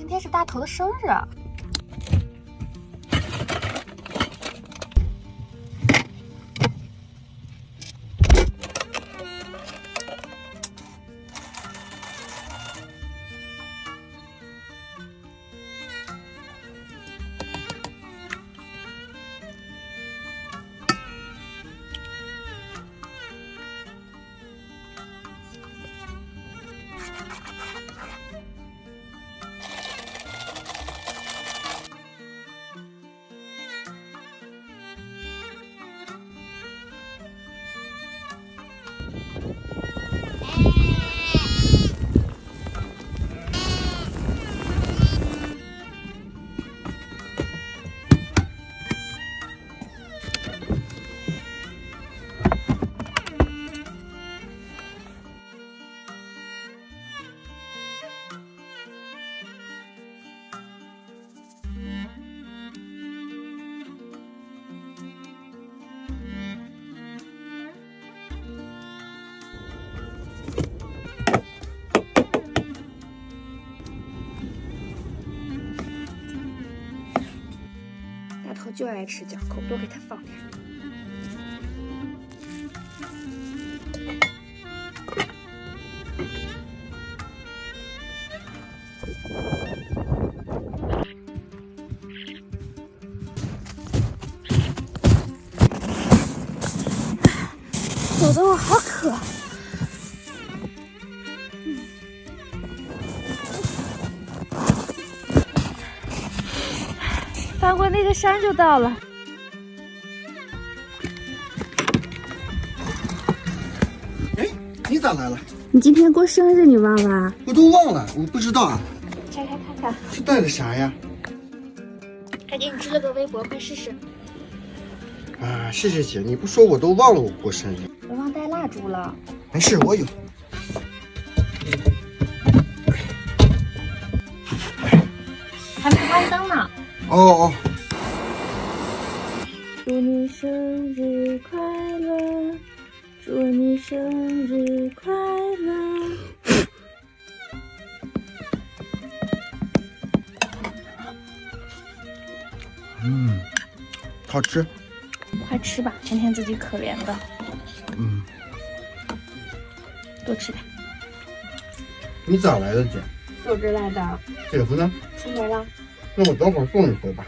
今天是大头的生日。大头就爱吃饺口，多给他放点。走的我好渴。翻过那个山就到了。哎，你咋来了？你今天过生日，你忘了？我都忘了，我不知道啊。拆开看看。是带的啥呀？还给你织了个围脖，快试试。啊，谢谢姐，你不说我都忘了我过生日。我忘带蜡烛了。没事，我有。还没关灯呢。哦。祝你生日快乐，祝你生日快乐。好吃。快吃吧，天天自己可怜的。多吃点。你咋来的，姐？组织来的。姐夫呢？出门了。那我等会儿送你回吧。